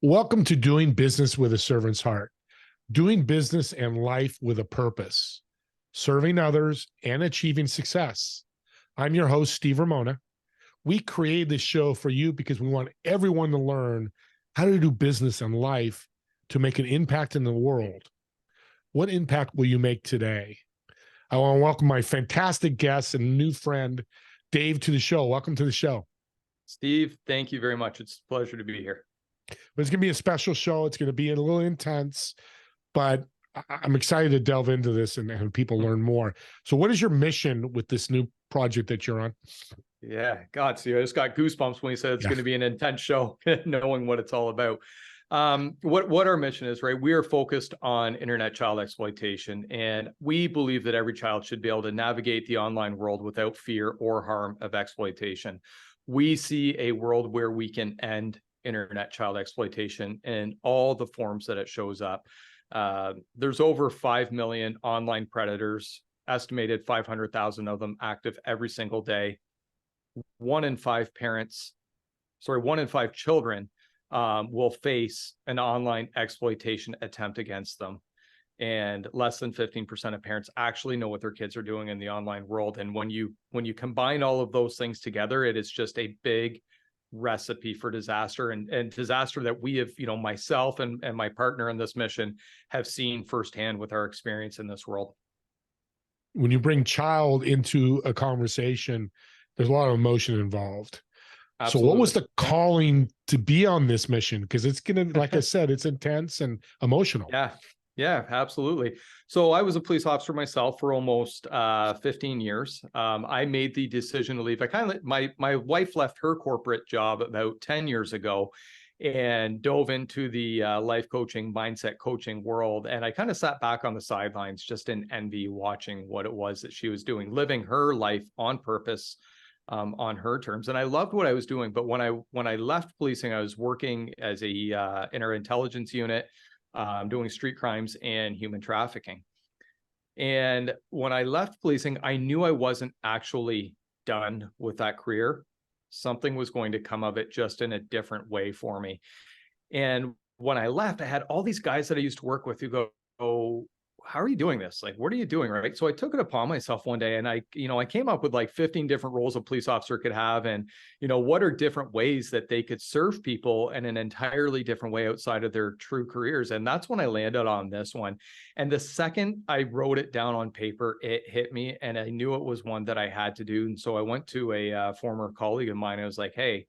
Welcome to Doing Business with a Servant's Heart, doing business and life with a purpose, serving others and achieving success. I'm your host, Steve Ramona. We created this show for you because we want everyone to learn how to do business and life to make an impact in the world. What impact will you make today? I want to welcome my fantastic guest and new friend, Dave, to the show. Welcome to the show. Steve, thank you very much. It's a pleasure to be here. But it's going to be a special show. It's going to be a little intense, but I'm excited to delve into this and have people learn more. So what is your mission with this new project that you're on? Yeah, God, see, I just got goosebumps when he said it's going to be an intense show, knowing what it's all about. What our mission is, right? We are focused on internet child exploitation, and we believe that every child should be able to navigate the online world without fear or harm of exploitation. We see a world where we can end internet child exploitation in all the forms that it shows up. There's over 5 million online predators, estimated 500,000 of them active every single day. 1 in 5 children will face an online exploitation attempt against them. And less than 15% of parents actually know what their kids are doing in the online world. And when you combine all of those things together, it is just a big recipe for disaster, and disaster that we have, myself and my partner in this mission have seen firsthand with our experience in this world. When you bring child into a conversation, there's a lot of emotion involved. Absolutely. So what was the calling to be on this mission? Because it's going to, like I said, it's intense and emotional. Yeah, absolutely. So I was a police officer myself for almost 15 years. I made the decision to leave. My wife left her corporate job about 10 years ago and dove into the life coaching, mindset coaching world. And I kind of sat back on the sidelines just in envy, watching what it was that she was doing, living her life on purpose, on her terms. And I loved what I was doing. But when I left policing, I was working as in our intelligence unit, doing street crimes and human trafficking. And when I left policing, I knew I wasn't actually done with that career. Something was going to come of it, just in a different way for me. And when I left, I had all these guys that I used to work with who go, "Oh, how are you doing this? Like, what are you doing?" Right. So I took it upon myself one day, and I came up with like 15 different roles a police officer could have. And, what are different ways that they could serve people in an entirely different way outside of their true careers. And that's when I landed on this one. And the second I wrote it down on paper, it hit me, and I knew it was one that I had to do. And so I went to a former colleague of mine. I was like, "Hey,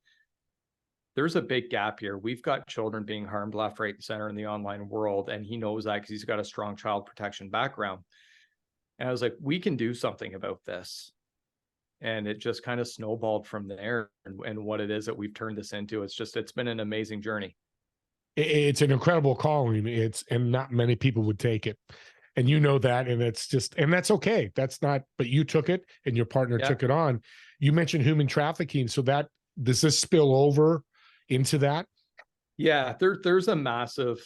there's a big gap here. We've got children being harmed left, right, and center in the online world." And he knows that because he's got a strong child protection background. And I was like, "We can do something about this." And it just kind of snowballed from there. And what it is that we've turned this into, it's been an amazing journey. It's an incredible calling. And not many people would take it. And you know that, and that's okay. That's not, but you took it and your partner took it on. You mentioned human trafficking. So does this spill over into that? Yeah, there's a massive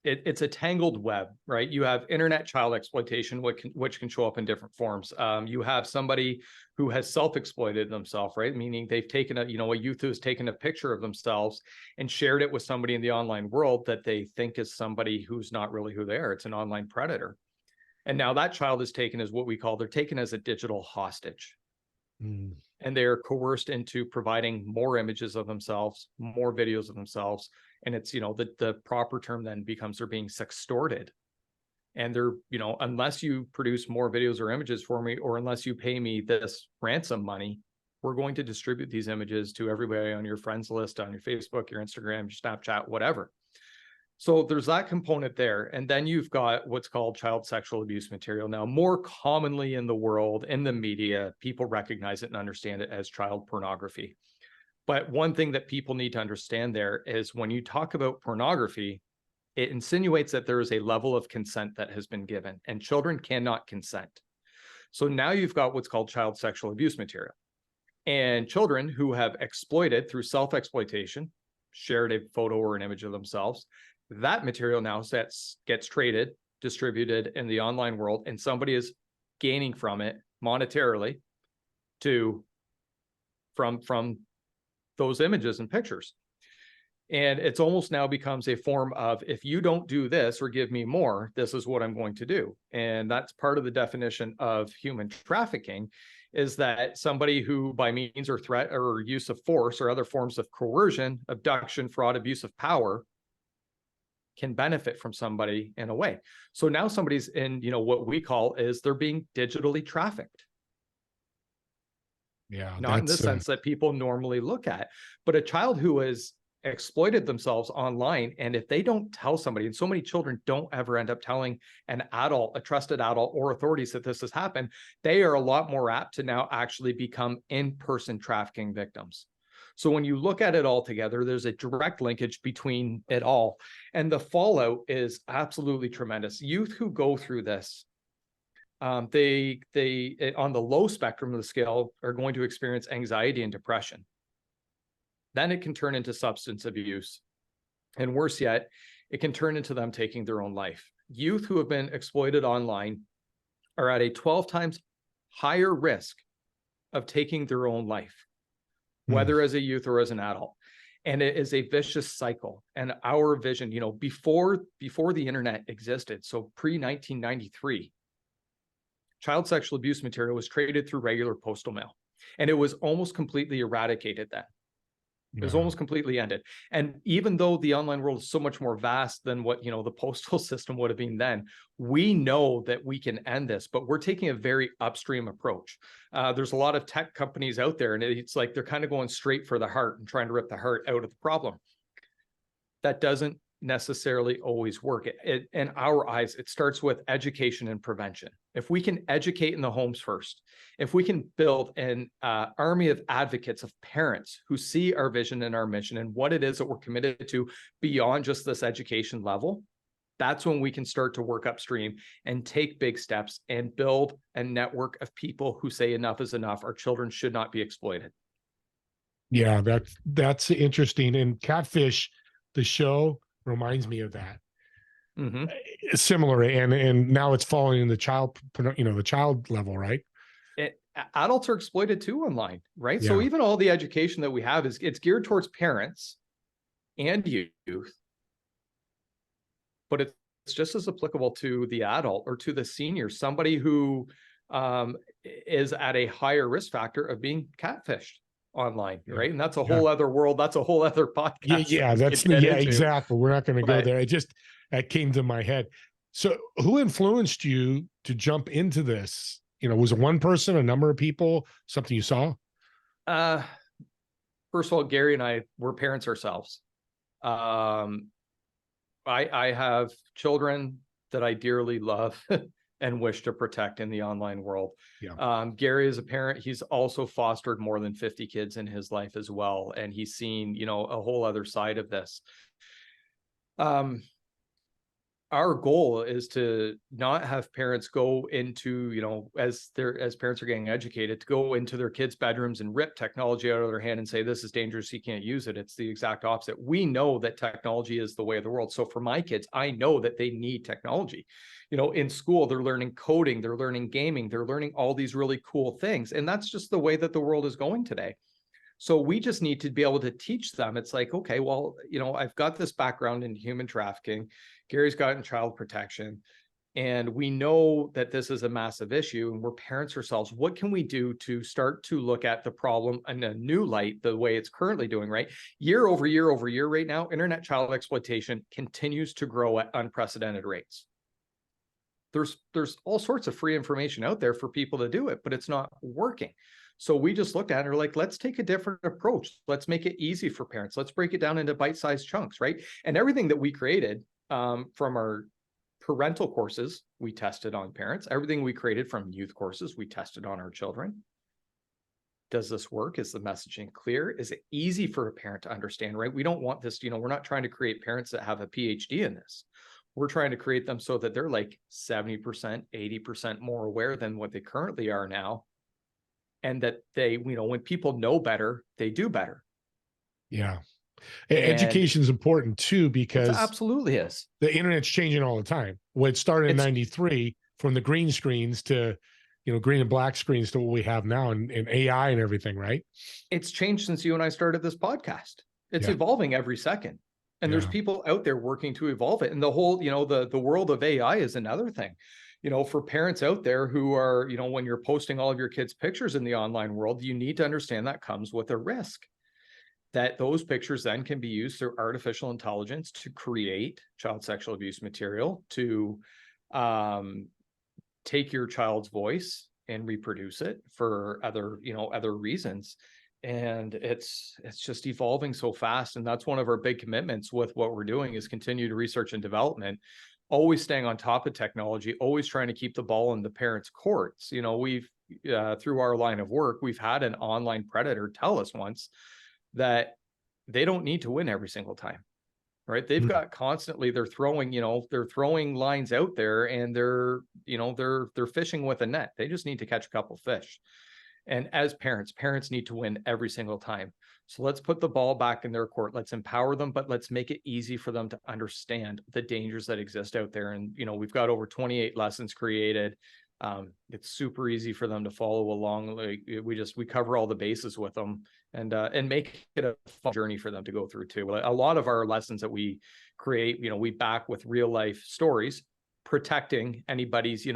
it's a tangled web, right? You have internet child exploitation, which can show up in different forms. You have somebody who has self-exploited themselves, right? Meaning they've taken a youth who has taken a picture of themselves and shared it with somebody in the online world that they think is somebody who's not really who they are. It's an online predator. And now that child is taken as they're taken as a digital hostage. And they are coerced into providing more images of themselves, more videos of themselves. And it's, the proper term then becomes they're being sextorted. And they're, unless you produce more videos or images for me, or unless you pay me this ransom money, we're going to distribute these images to everybody on your friends list, on your Facebook, your Instagram, your Snapchat, whatever. So there's that component there. And then you've got what's called child sexual abuse material. Now, more commonly in the world, in the media, people recognize it and understand it as child pornography. But one thing that people need to understand there is when you talk about pornography, it insinuates that there is a level of consent that has been given, and children cannot consent. So now you've got what's called child sexual abuse material. And children who have exploited through self-exploitation, shared a photo or an image of themselves, that material now gets traded, distributed in the online world, and somebody is gaining from it monetarily from those images and pictures. And it's almost now becomes a form of, if you don't do this or give me more, this is what I'm going to do. And that's part of the definition of human trafficking, is that somebody who, by means or threat or use of force or other forms of coercion, abduction, fraud, abuse of power, can benefit from somebody in a way. So now somebody's in, what we call is they're being digitally trafficked. Yeah. Not in the sense that people normally look at, but a child who has exploited themselves online. And if they don't tell somebody, and so many children don't ever end up telling an adult, a trusted adult or authorities that this has happened, they are a lot more apt to now actually become in-person trafficking victims. So when you look at it all together, there's a direct linkage between it all. And the fallout is absolutely tremendous. Youth who go through this, they on the low spectrum of the scale are going to experience anxiety and depression. Then it can turn into substance abuse. And worse yet, it can turn into them taking their own life. Youth who have been exploited online are at a 12 times higher risk of taking their own life, whether as a youth or as an adult. And it is a vicious cycle. And our vision, before the internet existed, so pre-1993, child sexual abuse material was traded through regular postal mail. And it was almost completely eradicated then. It was almost completely ended. And even though the online world is so much more vast than what, the postal system would have been then, we know that we can end this, but we're taking a very upstream approach. There's a lot of tech companies out there, and it's like they're kind of going straight for the heart and trying to rip the heart out of the problem. That doesn't necessarily always work. In our eyes, it starts with education and prevention. If we can educate in the homes first, if we can build an army of advocates, of parents who see our vision and our mission and what it is that we're committed to beyond just this education level, that's when we can start to work upstream and take big steps and build a network of people who say enough is enough. Our children should not be exploited. Yeah, that's interesting. And Catfish, the show, reminds me of that. Similar, and now it's falling in the the child level, right? Adults are exploited too online, right? Yeah. So even all the education that we have it's geared towards parents and youth, but it's just as applicable to the adult or to the senior, somebody who is at a higher risk factor of being catfished online, right? And that's a whole other world. That's a whole other podcast. Exactly. We're not going to go there. That came to my head. So who influenced you to jump into this? Was it one person, a number of people, something you saw? First of all, Gary and I were parents ourselves. I have children that I dearly love and wish to protect in the online world. Yeah. Gary is a parent. He's also fostered more than 50 kids in his life as well. And he's seen, a whole other side of this. Our goal is to not have parents go into, as parents are getting educated, to go into their kids' bedrooms and rip technology out of their hand and say, this is dangerous, you can't use it. It's the exact opposite. We know that technology is the way of the world. So for my kids, I know that they need technology. In school, they're learning coding, they're learning gaming, they're learning all these really cool things. And that's just the way that the world is going today. So we just need to be able to teach them. It's like, okay, well, I've got this background in human trafficking. Gary's got in child protection. And we know that this is a massive issue and we're parents ourselves. What can we do to start to look at the problem in a new light, the way it's currently doing, right? Year over year over year right now, internet child exploitation continues to grow at unprecedented rates. There's all sorts of free information out there for people to do it, but it's not working. So we just looked at it and are like, let's take a different approach. Let's make it easy for parents. Let's break it down into bite-sized chunks, right? And everything that we created from our parental courses, we tested on parents. Everything we created from youth courses, we tested on our children. Does this work? Is the messaging clear? Is it easy for a parent to understand, right? We don't want this, we're not trying to create parents that have a PhD in this. We're trying to create them so that they're like 70%, 80% more aware than what they currently are now. And that they, when people know better, they do better. Yeah. Education is important too, because it absolutely is. The internet's changing all the time. When it started in 93, from the green screens to, green and black screens to what we have now and AI and everything, right? It's changed since you and I started this podcast. It's Yeah. evolving every second. And there's Yeah. people out there working to evolve it. And the whole, the world of AI is another thing. For parents out there who are, when you're posting all of your kids' pictures in the online world, you need to understand that comes with a risk. That those pictures then can be used through artificial intelligence to create child sexual abuse material, to take your child's voice and reproduce it for other reasons. And it's just evolving so fast. And that's one of our big commitments with what we're doing, is continued research and development, always staying on top of technology, always trying to keep the ball in the parents' courts. We've through our line of work, we've had an online predator tell us once that they don't need to win every single time. Right. They've got constantly, they're throwing lines out there, and they're fishing with a net. They just need to catch a couple fish. And as parents need to win every single time. So let's put the ball back in their court. Let's empower them, but let's make it easy for them to understand the dangers that exist out there. And, we've got over 28 lessons created. It's super easy for them to follow along. Like we cover all the bases with them, and make it a fun journey for them to go through too. A lot of our lessons that we create, we back with real life stories, protecting anybody's,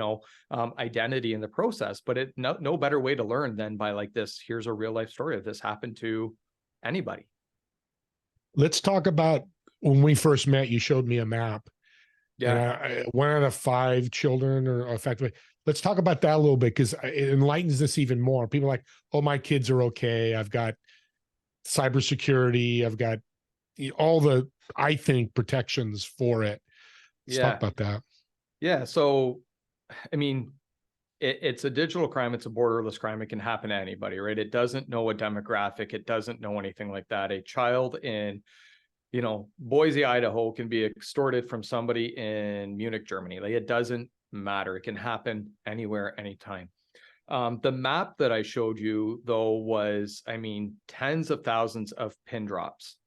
identity in the process. But no better way to learn than by like this. Here's a real life story of this happened to anybody. Let's talk about when we first met. You showed me a map. Yeah. And 1 out of 5 children are affected. Let's talk about that a little bit, because it enlightens this even more. People are like, oh, my kids are okay. I've got cybersecurity. I've got all the, I think, protections for it. Let's talk about that. Yeah. So, I mean, it's a digital crime. It's a borderless crime. It can happen to anybody, right? It doesn't know a demographic. It doesn't know anything like that. A child in Boise, Idaho can be extorted from somebody in Munich, Germany. Like, it doesn't matter. It can happen anywhere, anytime. The map that I showed you, though, was, tens of thousands of pin drops.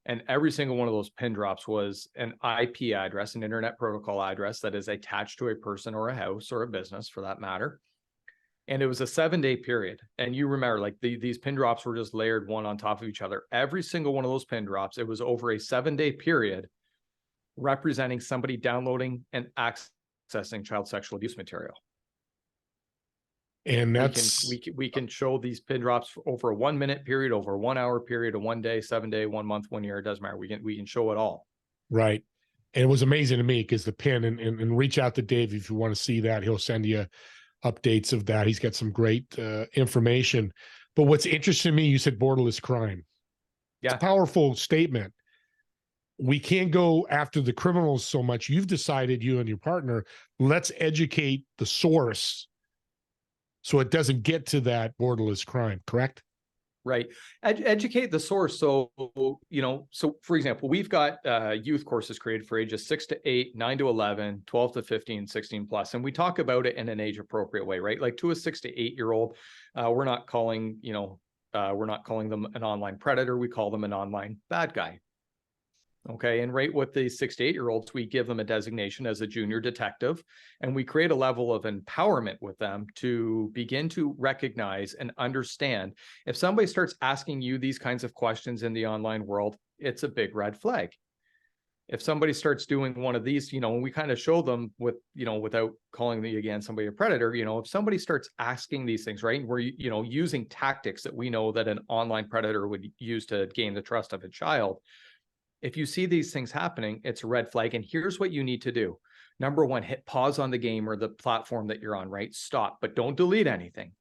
And every single one of those pin drops was an IP address, an internet protocol address that is attached to a person or a house or a business, for that matter. And it was a 7-day period. And you remember, like, these pin drops were just layered one on top of each other. Every single one of those pin drops, it was over a 7-day period, representing somebody downloading and accessing child sexual abuse material. And that's, we can show these pin drops over a 1-minute period, over a 1-hour period, a 1 day, 7 day, 1 month, 1 year. It doesn't matter. We can show it all. right. And it was amazing to me, because the pin, and reach out to Dave if you want to see that. He'll send you updates of that. He's got some great information. But what's interesting to me, you said borderless crime. Yeah. It's a powerful statement. We can't go after the criminals so much. You've decided, you and your partner, let's educate the source so it doesn't get to that borderless crime, correct? Right. Educate the source. So, so for example, we've got youth courses created for ages 6 to 8, 9 to 11, 12 to 15, 16 plus. And we talk about it in an age appropriate way, right? Like, to a 6 to 8-year-old, we're not calling them an online predator. We call them an online bad guy. Okay. And right with the 6 to 8-year-olds, we give them a designation as a junior detective, and we create a level of empowerment with them to begin to recognize and understand. If somebody starts asking you these kinds of questions in the online world, it's a big red flag. If somebody starts doing one of these, and we kind of show them with, without calling somebody a predator, if somebody starts asking these things, right, we're, using tactics that we know that an online predator would use to gain the trust of a child. If you see these things happening, it's a red flag. And here's what you need to do. Number 1, hit pause on the game or the platform that you're on, right? Stop, but don't delete anything.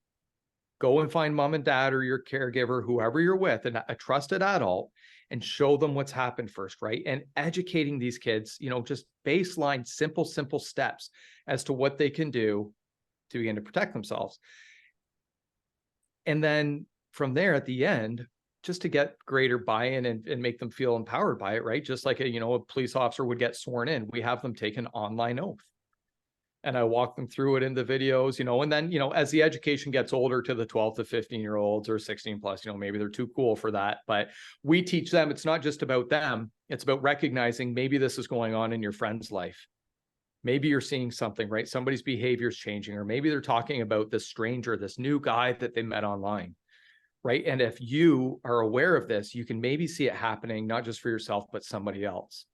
Go and find mom and dad or your caregiver, whoever you're with, and a trusted adult, and show them what's happened first, right? And educating these kids, just baseline, simple steps as to what they can do to begin to protect themselves. And then from there, at the end, just to get greater buy-in and make them feel empowered by it, right? Just like a police officer would get sworn in, we have them take an online oath. And I walk them through it in the videos, and then, as the education gets older to the 12 to 15-year-olds or 16 plus, maybe they're too cool for that, but we teach them, it's not just about them. It's about recognizing maybe this is going on in your friend's life. Maybe you're seeing something, right? Somebody's behavior is changing, or maybe they're talking about this stranger, this new guy that they met online. right? And if you are aware of this, you can maybe see it happening, not just for yourself, but somebody else.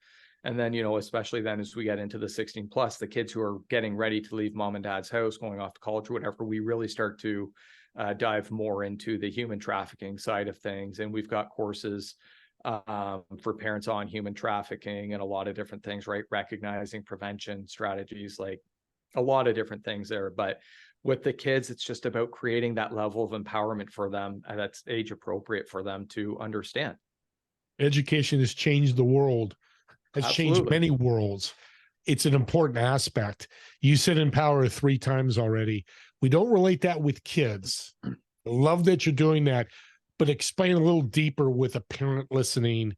And then, especially then as we get into the 16 plus, the kids who are getting ready to leave mom and dad's house, going off to college or whatever, we really start to dive more into the human trafficking side of things. And we've got courses for parents on human trafficking and a lot of different things, right? Recognizing prevention strategies, like a lot of different things there. But with the kids, it's just about creating that level of empowerment for them that's age appropriate for them to understand. Education has changed the world, has changed Absolutely. many worlds. It's an important aspect. You said empower 3 times already. We don't relate that with kids. I love that you're doing that, but explain a little deeper with a parent listening,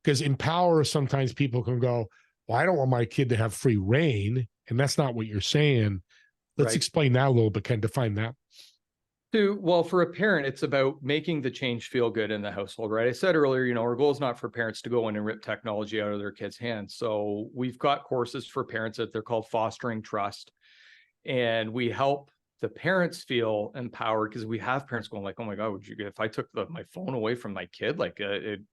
because empower, sometimes people can go, well, I don't want my kid to have free reign. And that's not what you're saying. Let's Right. explain that a little bit, kind of define that. Well, for a parent, it's about making the change feel good in the household, right? I said earlier, our goal is not for parents to go in and rip technology out of their kids' hands. So we've got courses for parents that they're called Fostering Trust. And we help the parents feel empowered, because we have parents going like, oh my God, if I took my phone away from my kid, like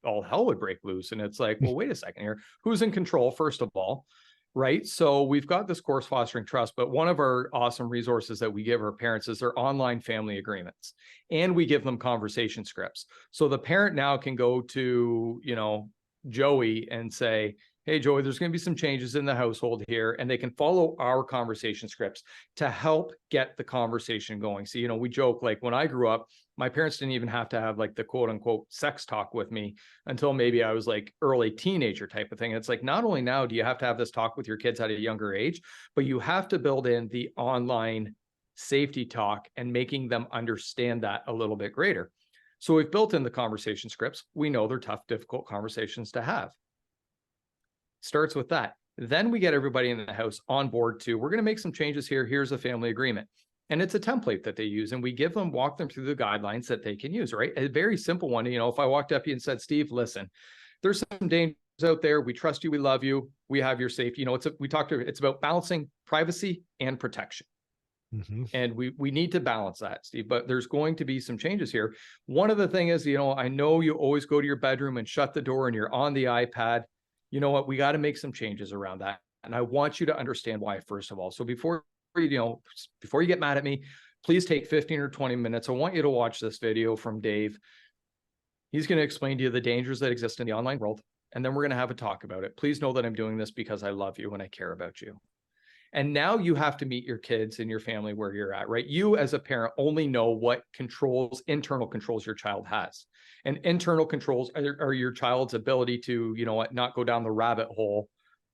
all hell would break loose. And it's like, well, wait a second here. Who's in control, first of all? Right. So we've got this course, Fostering Trust, but one of our awesome resources that we give our parents is their online family agreements. And we give them conversation scripts. So the parent now can go to, Joey and say, hey, Joey, there's going to be some changes in the household here, and they can follow our conversation scripts to help get the conversation going. So, we joke, like when I grew up, my parents didn't even have to have like the quote unquote sex talk with me until maybe I was like early teenager type of thing. It's like, not only now do you have to have this talk with your kids at a younger age, but you have to build in the online safety talk and making them understand that a little bit greater. So we've built in the conversation scripts. We know they're tough, difficult conversations to have. Starts with that. Then we get everybody in the house on board too. We're going to make some changes here. Here's a family agreement. And it's a template that they use. And we walk them through the guidelines that they can use, right? A very simple one. If I walked up to you and said, Steve, listen, there's some dangers out there. We trust you. We love you. We have your safety. It's about balancing privacy and protection. Mm-hmm. And we need to balance that, Steve, but there's going to be some changes here. One of the things is, I know you always go to your bedroom and shut the door and you're on the iPad. You know what? We got to make some changes around that. And I want you to understand why, first of all. So before you get mad at me, please take 15 or 20 minutes. I want you to watch this video from Dave. He's going to explain to you the dangers that exist in the online world. And then we're going to have a talk about it. Please know that I'm doing this because I love you and I care about you. And now you have to meet your kids and your family where you're at, right? You as a parent only know what internal controls your child has. And internal controls are your child's ability to, not go down the rabbit hole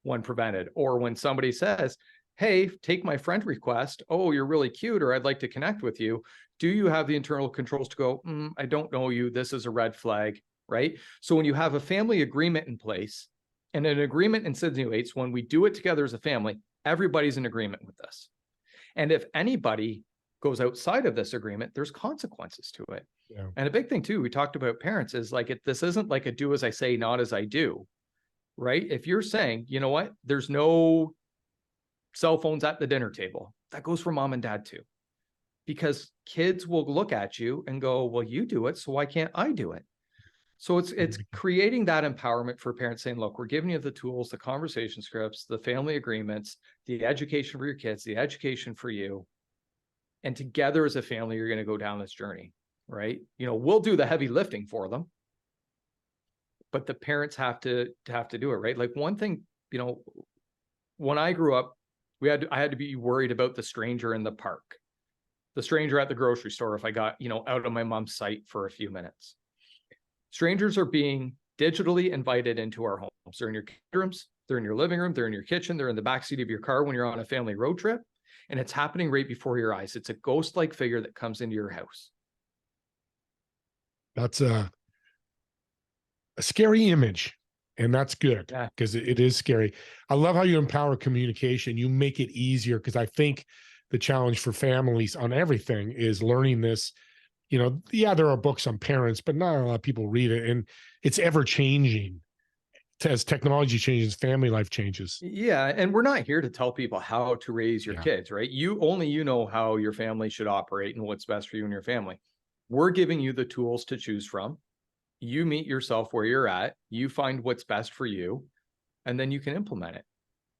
when prevented. Or when somebody says, hey, take my friend request. Oh, you're really cute, or I'd like to connect with you. Do you have the internal controls to go, I don't know you. This is a red flag, right? So when you have a family agreement in place, and an agreement insinuates when we do it together as a family, everybody's in agreement with this. And if anybody goes outside of this agreement, there's consequences to it. Yeah. And a big thing too, we talked about parents, is like, this isn't like a do as I say, not as I do, right? If you're saying, you know what, there's no cell phones at the dinner table, that goes for mom and dad too. Because kids will look at you and go, well, you do it, so why can't I do it? So it's creating that empowerment for parents, saying, look, we're giving you the tools, the conversation scripts, the family agreements, the education for your kids, the education for you. And together as a family, you're going to go down this journey, right? We'll do the heavy lifting for them, but the parents have to do it, right? Like one thing, when I grew up, I had to be worried about the stranger in the park, the stranger at the grocery store, if I got, out of my mom's sight for a few minutes. Strangers are being digitally invited into our homes. They're in your bedrooms, they're in your living room, they're in your kitchen, they're in the backseat of your car when you're on a family road trip, and it's happening right before your eyes. It's a ghost-like figure that comes into your house. That's a scary image, and that's good, because it is scary. I love how you empower communication. You make it easier, because I think the challenge for families on everything is learning this. There are books on parents, but not a lot of people read it. And it's ever changing. As technology changes, family life changes. Yeah. And we're not here to tell people how to raise your kids, right? You know how your family should operate and what's best for you and your family. We're giving you the tools to choose from. You meet yourself where you're at, you find what's best for you, and then you can implement it.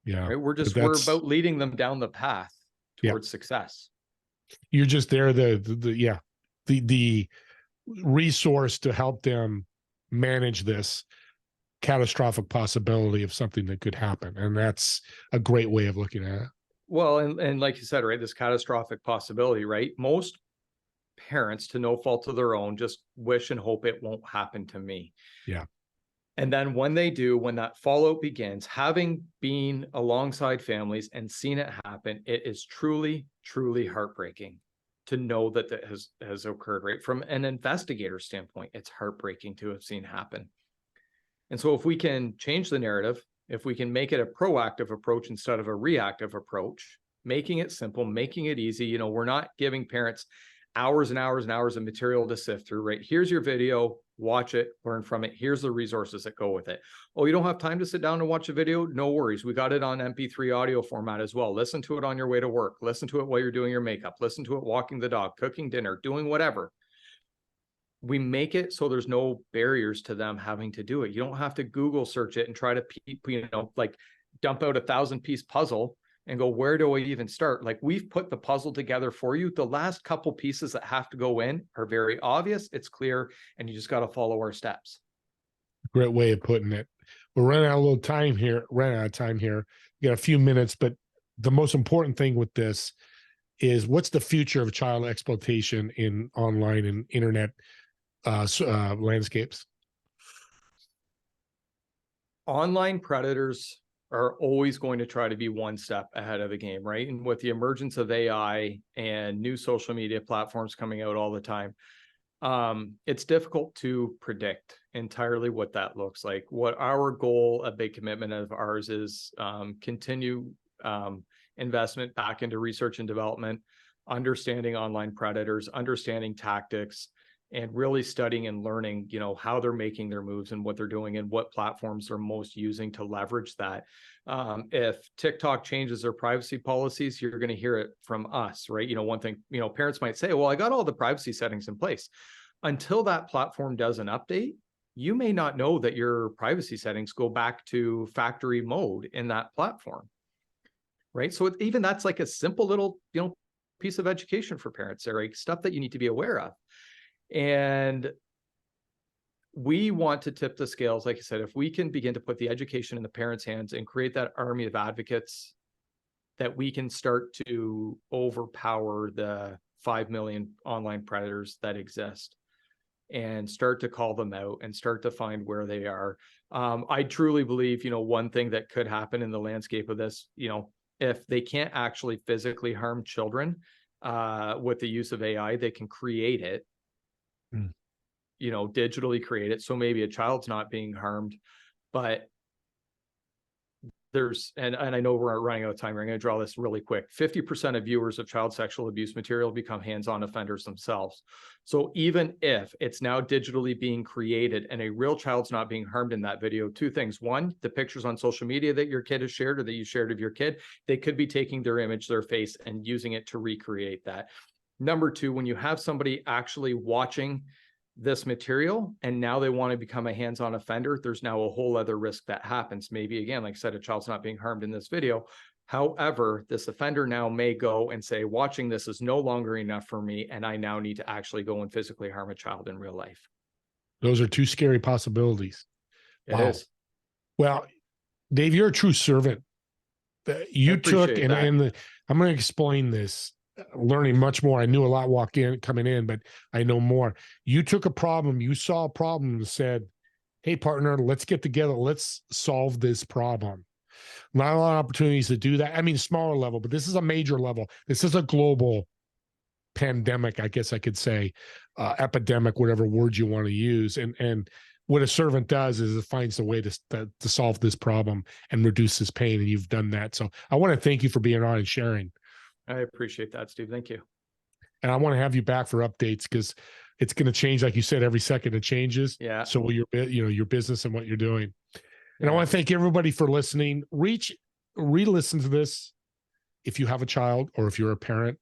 Yeah. Right? We're That's, about leading them down the path yeah, towards success. you're just there, the resource to help them manage this catastrophic possibility of something that could happen. And that's a great way of looking at it. Well, and like you said, right, this catastrophic possibility, right? Most parents, to no fault of their own, just wish and hope it won't happen to me. Yeah. And then when they do, when that fallout begins, having been alongside families and seen it happen, it is truly, truly heartbreaking to know that that has occurred, right? From an investigator standpoint, it's heartbreaking to have seen happen. And so if we can change the narrative, if we can make it a proactive approach instead of a reactive approach, making it simple, making it easy, you know, we're not giving parents hours and hours and hours of material to sift through, right? Here's your video, watch it, learn from it. Here's the resources that go with it. Oh, you don't have time to sit down and watch a video? No worries. We got it on MP3 audio format as well. Listen to it on your way to work. Listen to it while you're doing your makeup. Listen to it walking the dog, cooking dinner, doing whatever. We make it so there's no barriers to them having to do it. You don't have to Google search it and try to, you know, like dump out 1,000-piece puzzle and go, where do I even start? Like, we've put the puzzle together for you. The last couple pieces that have to go in are very obvious. It's clear, and you just got to follow our steps. Great way of putting it. We're running out of time here. We got a few minutes, but the most important thing with this is, what's the future of child exploitation in online and internet landscapes? Online predators are always going to try to be one step ahead of the game, right? And with the emergence of AI and new social media platforms coming out all the time, it's difficult to predict entirely what that looks like. What our goal, a big commitment of ours, is continue investment back into research and development, understanding online predators, understanding tactics, and really studying and learning, you know, how they're making their moves and what they're doing and what platforms they're most using to leverage that. If TikTok changes their privacy policies, you're going to hear it from us, right? You know, one thing, you know, parents might say, well, I got all the privacy settings in place. Until that platform does an update, you may not know that your privacy settings go back to factory mode in that platform, right? So even that's like a simple little, you know, piece of education for parents there, right? Stuff that you need to be aware of. And we want to tip the scales. Like I said, if we can begin to put the education in the parents' hands and create that army of advocates, that we can start to overpower the 5 million online predators that exist and start to call them out and start to find where they are. I truly believe, you know, one thing that could happen in the landscape of this, you know, if they can't actually physically harm children with the use of AI, they can create it. You know, digitally create it. So maybe a child's not being harmed, but there's, and I know we're running out of time. We're going to draw this really quick. 50% of viewers of child sexual abuse material become hands-on offenders themselves. So even if it's now digitally being created and a real child's not being harmed in that video, two things. One, the pictures on social media that your kid has shared or that you shared of your kid, they could be taking their image, their face, and using it to recreate that. Number two, when you have somebody actually watching this material and now they want to become a hands-on offender, there's now a whole other risk that happens. Maybe, again, like I said, a child's not being harmed in this video. However, this offender now may go and say, watching this is no longer enough for me, and I now need to actually go and physically harm a child in real life. Those are two scary possibilities. It is. Well, Dave, you're a true servant. You took, and I'm going to explain this, learning much more. I knew a lot coming in, but I know more. You took a problem, you saw a problem and said, hey, partner, let's get together. Let's solve this problem. Not a lot of opportunities to do that. I mean, smaller level, but this is a major level. This is a global pandemic, I guess I could say, epidemic, whatever word you want to use. And what a servant does is it finds a way to solve this problem and reduce this pain. And you've done that. So I want to thank you for being on and sharing. I appreciate that, Steve. Thank you. And I want to have you back for updates, because it's going to change. Like you said, every second it changes. Yeah. So will your business and what you're doing. And I want to thank everybody for listening. Re-listen to this if you have a child or if you're a parent.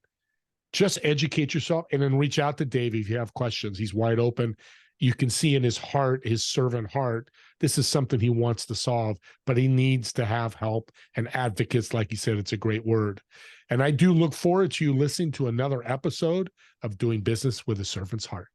just educate yourself and then reach out to Dave if you have questions. He's wide open. You can see in his heart, his servant heart, this is something he wants to solve, but he needs to have help and advocates. Like he said, it's a great word. And I do look forward to you listening to another episode of Doing Business with a Servant's Heart.